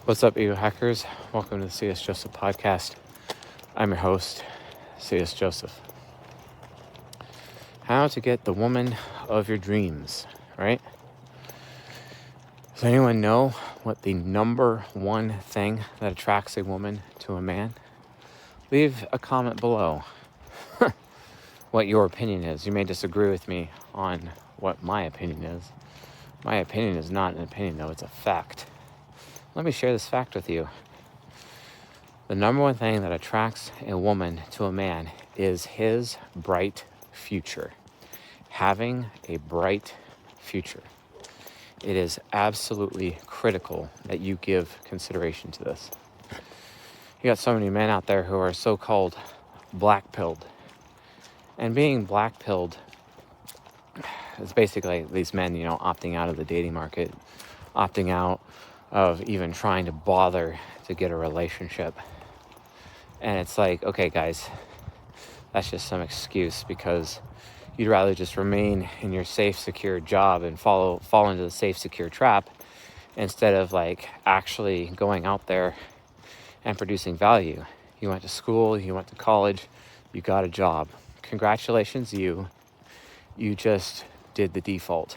What's up, ego hackers? Welcome to the C.S. Joseph podcast. I'm your host, C.S. Joseph. How to get the woman of your dreams, right? Does anyone know what the number one thing that attracts a woman to a man? Leave a comment below what your opinion is. You may disagree with me on what my opinion is. My opinion is not an opinion, though. It's a fact. Let me share this fact with you. The number one thing that attracts a woman to a man is his bright future. Having a bright future. It is absolutely critical that you give consideration to this. You got so many men out there who are so-called black-pilled. And being black-pilled is basically these men, opting out of the dating market, opting out of even trying to bother to get a relationship. And it's like, okay, guys, that's just some excuse because you'd rather just remain in your safe, secure job and fall into the safe, secure trap instead of actually going out there and producing value. You went to school, you went to college, you got a job. Congratulations, you just did the default.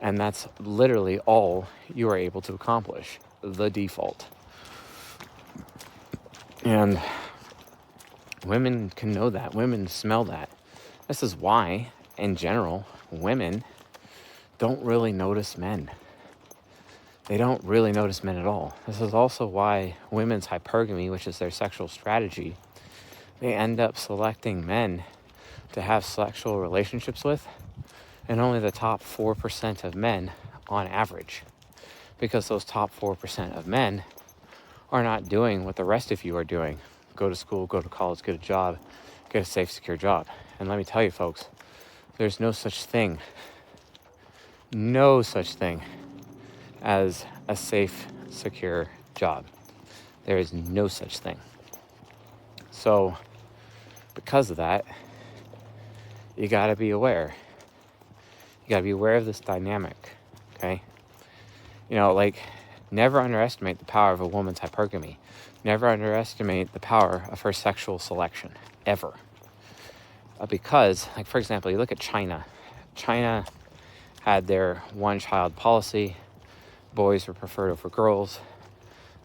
And that's literally all you are able to accomplish, the default. And women can know that. Women smell that. This is why, in general, women don't really notice men. They don't really notice men at all. This is also why women's hypergamy, which is their sexual strategy, they end up selecting men to have sexual relationships with, and only the top 4% of men on average. Because those top 4% of men are not doing what the rest of you are doing. Go to school, go to college, get a job, get a safe, secure job. And let me tell you, folks, there's no such thing as a safe, secure job. There is no such thing. So, because of that, you gotta be aware. You gotta be aware of this dynamic, okay? Never underestimate the power of a woman's hypergamy. Never underestimate the power of her sexual selection, ever. Because, for example, you look at China. China had their one-child policy. Boys were preferred over girls.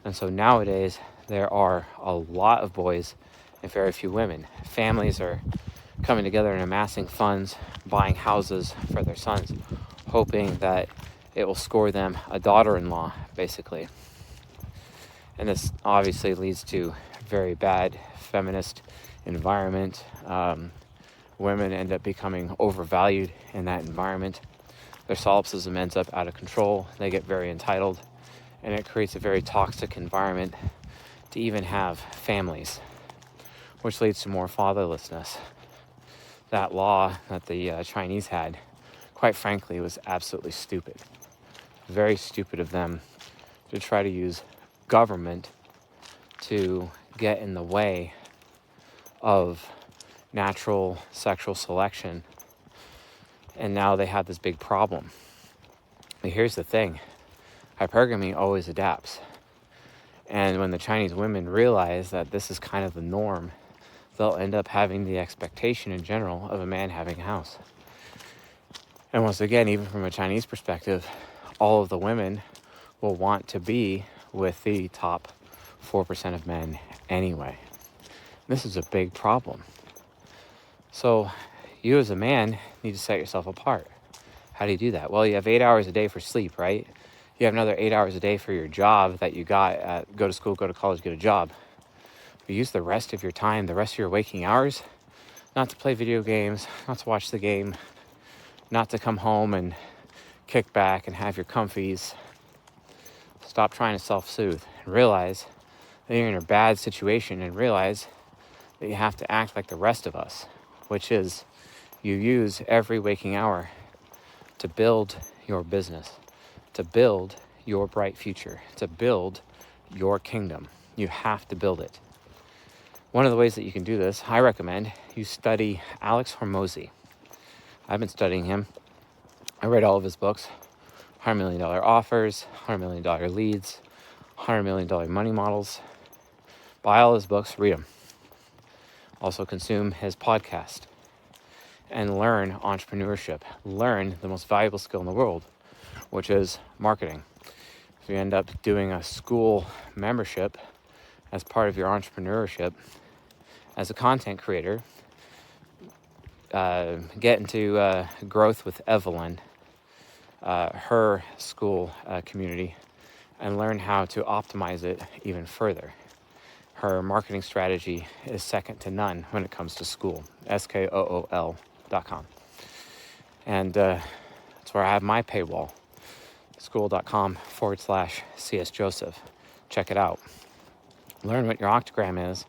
And so nowadays, there are a lot of boys and very few women. Families are coming together and amassing funds, buying houses for their sons, hoping that it will score them a daughter-in-law, basically. And this obviously leads to very bad feminist environment. Women end up becoming overvalued in that environment. Their solipsism ends up out of control. They get very entitled, and it creates a very toxic environment to even have families, which leads to more fatherlessness. That law that the Chinese had, quite frankly, was absolutely stupid. Very stupid of them to try to use government to get in the way of natural sexual selection. And now they have this big problem. But here's the thing. Hypergamy always adapts. And when the Chinese women realize that this is kind of the norm, they'll end up having the expectation in general of a man having a house. And once again, even from a Chinese perspective, all of the women will want to be with the top 4% of men anyway. This is a big problem. So you as a man need to set yourself apart. How do you do that? Well, you have 8 hours a day for sleep, right? You have another 8 hours a day for your job that you got at go to school, go to college, get a job. But use the rest of your time, the rest of your waking hours, not to play video games, not to watch the game, not to come home and kick back and have your comfies. Stop trying to self-soothe and realize that you're in a bad situation, and realize that you have to act like the rest of us, which is you use every waking hour to build your business, to build your bright future, to build your kingdom. You have to build it. One of the ways that you can do this, I recommend you study Alex Hormozi. I've been studying him. I read all of his books, $100 Million Offers, $100 Million Leads, $100 million money models. Buy all his books, read them. Also consume his podcast and learn entrepreneurship. Learn the most valuable skill in the world, which is marketing. If you end up doing a school membership as part of your entrepreneurship, as a content creator, get into growth with Evelyn, her school community, and learn how to optimize it even further. Her marketing strategy is second to none when it comes to school, SKOOL.com. And that's where I have my paywall, school.com/CS Joseph. Check it out. Learn what your octagram is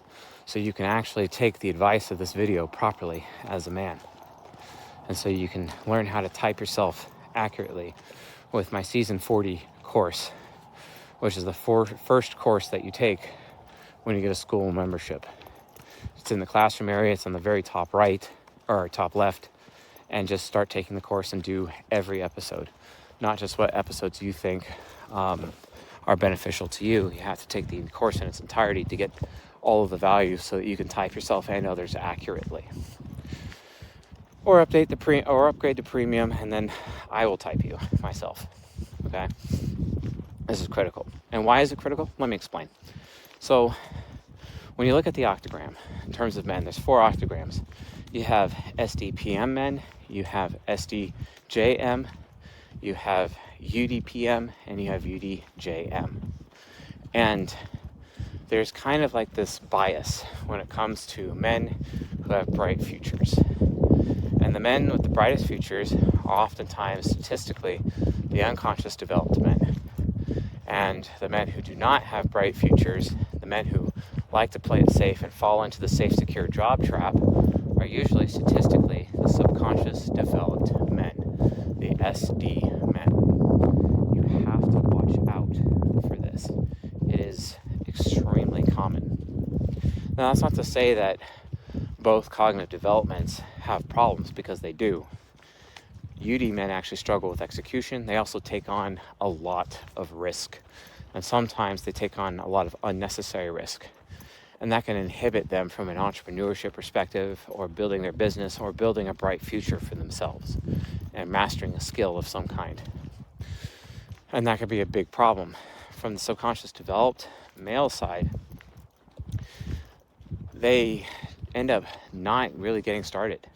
so you can actually take the advice of this video properly as a man. And so you can learn how to type yourself accurately with my Season 40 course, which is the first course that you take when you get a school membership. It's in the classroom area. It's on the very top right or top left. And just start taking the course and do every episode, not just what episodes you think are beneficial to you. You have to take the course in its entirety to get all of the value so that you can type yourself and others accurately. Or upgrade the premium, and then I will type you myself. Okay? This is critical. And why is it critical? Let me explain. So when you look at the octagram, in terms of men, there's 4 octagrams. You have SDPM men, you have SDJM, you have UDPM, and you have UDJM. And there's kind of like this bias when it comes to men who have bright futures. And the men with the brightest futures are oftentimes statistically the unconscious developed men. And the men who do not have bright futures, the men who like to play it safe and fall into the safe, secure job trap, are usually statistically the subconscious developed men, the SD men. You have to watch out for this. It is extremely common. Now, that's not to say that both cognitive developments have problems, because they do. UD men actually struggle with execution. They also take on a lot of risk. And sometimes they take on a lot of unnecessary risk. And that can inhibit them from an entrepreneurship perspective, or building their business, or building a bright future for themselves, and mastering a skill of some kind. And that could be a big problem. From the subconscious developed male side, they end up not really getting started.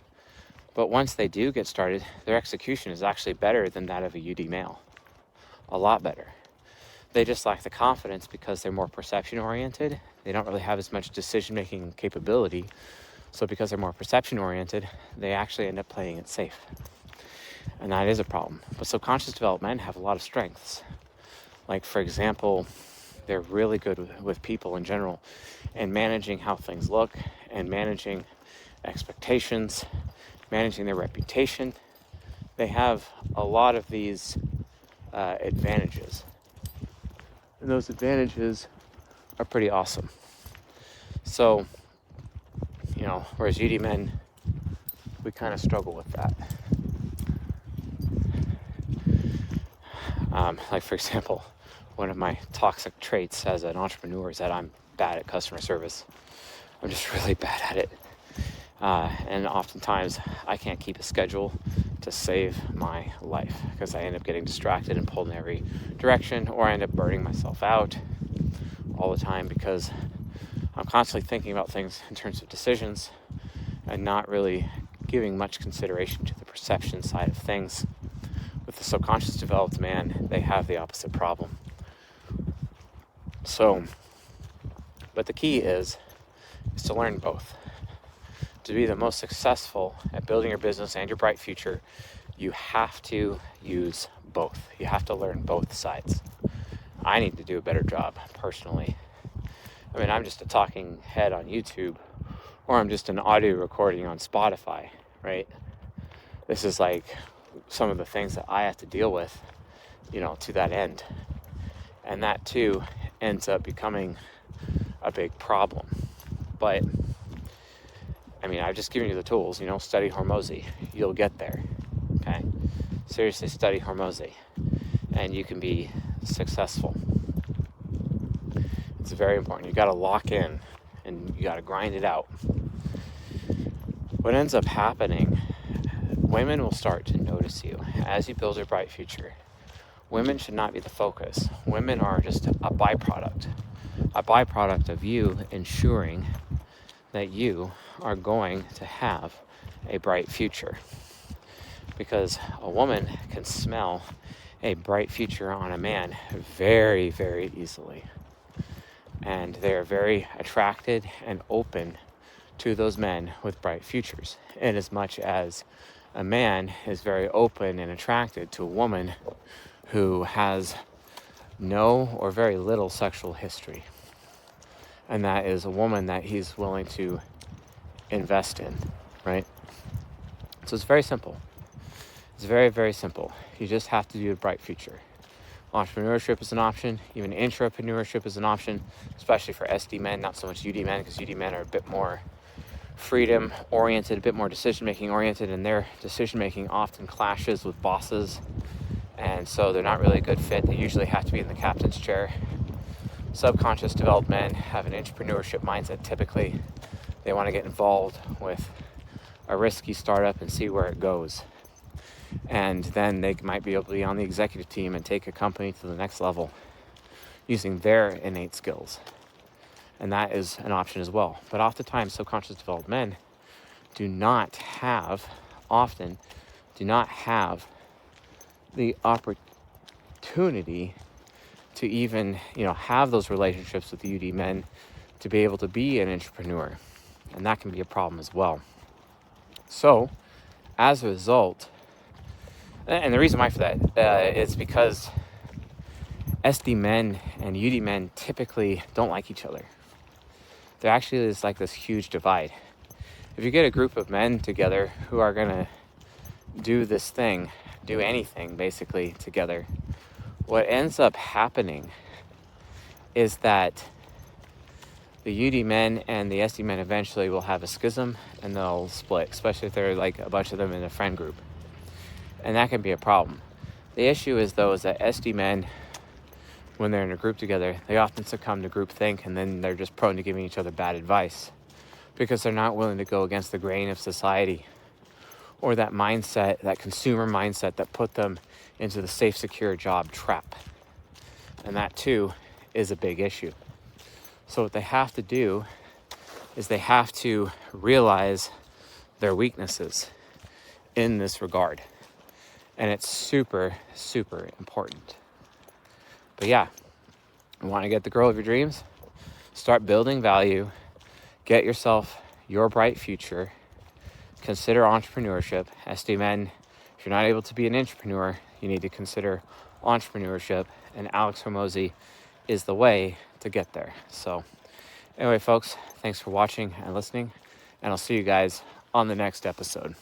But once they do get started, their execution is actually better than that of a UD male. A lot better. They just lack the confidence because they're more perception oriented. They don't really have as much decision-making capability. So because they're more perception oriented, they actually end up playing it safe. And that is a problem. But subconscious developed men have a lot of strengths. Like, for example, they're really good with people in general, and managing how things look, and managing expectations, managing their reputation. They have a lot of these advantages. And those advantages are pretty awesome. So, whereas UD men, we kind of struggle with that. Like, for example, one of my toxic traits as an entrepreneur is that I'm bad at customer service. I'm just really bad at it. And oftentimes I can't keep a schedule to save my life, because I end up getting distracted and pulled in every direction, or I end up burning myself out all the time because I'm constantly thinking about things in terms of decisions and not really giving much consideration to the perception side of things. With the subconscious developed man, they have the opposite problem. So, but the key is to learn both. To be the most successful at building your business and your bright future, you have to use both. You have to learn both sides. I need to do a better job personally. I mean, I'm just a talking head on YouTube, or I'm just an audio recording on Spotify, right? This is like some of the things that I have to deal with, to that end. And that too ends up becoming a big problem. But I've just given you the tools, study Hormozi. You'll get there, okay? Seriously, study Hormozi, and you can be successful. It's very important. You got to lock in and you got to grind it out. What ends up happening, women will start to notice you as you build your bright future. Women should not be the focus. Women are just a byproduct of you ensuring that you are going to have a bright future. Because a woman can smell a bright future on a man very, very easily. And they're very attracted and open to those men with bright futures. In as much as a man is very open and attracted to a woman who has no or very little sexual history. And that is a woman that he's willing to invest in, right? So it's very simple. It's very, very simple. You just have to do a bright future. Entrepreneurship is an option. Even intrapreneurship is an option, especially for SD men, not so much UD men, because UD men are a bit more freedom oriented, a bit more decision making oriented, and their decision making often clashes with bosses. And so they're not really a good fit. They usually have to be in the captain's chair. Subconscious developed men have an entrepreneurship mindset typically. They want to get involved with a risky startup and see where it goes. And then they might be able to be on the executive team and take a company to the next level using their innate skills. And that is an option as well. But oftentimes, subconscious developed men do not have the opportunity to even, have those relationships with UD men to be able to be an entrepreneur. And that can be a problem as well. So, as a result, and the reason why for that is because SD men and UD men typically don't like each other. There actually is like this huge divide. If you get a group of men together who are going to do this thing, do anything basically together, what ends up happening is that the UD men and the SD men eventually will have a schism and they'll split, especially if they're like a bunch of them in a friend group. And that can be a problem. The issue is though is that SD men, when they're in a group together, they often succumb to groupthink, and then they're just prone to giving each other bad advice because they're not willing to go against the grain of society or that mindset, that consumer mindset that put them into the safe, secure job trap. And that too is a big issue. So what they have to do is they have to realize their weaknesses in this regard. And it's super, super important. But yeah, you want to get the girl of your dreams? Start building value. Get yourself your bright future. Consider entrepreneurship. SD men, if you're not able to be an entrepreneur, you need to consider entrepreneurship. And Alex Hormozi is the way to get there. So anyway, folks, thanks for watching and listening. And I'll see you guys on the next episode.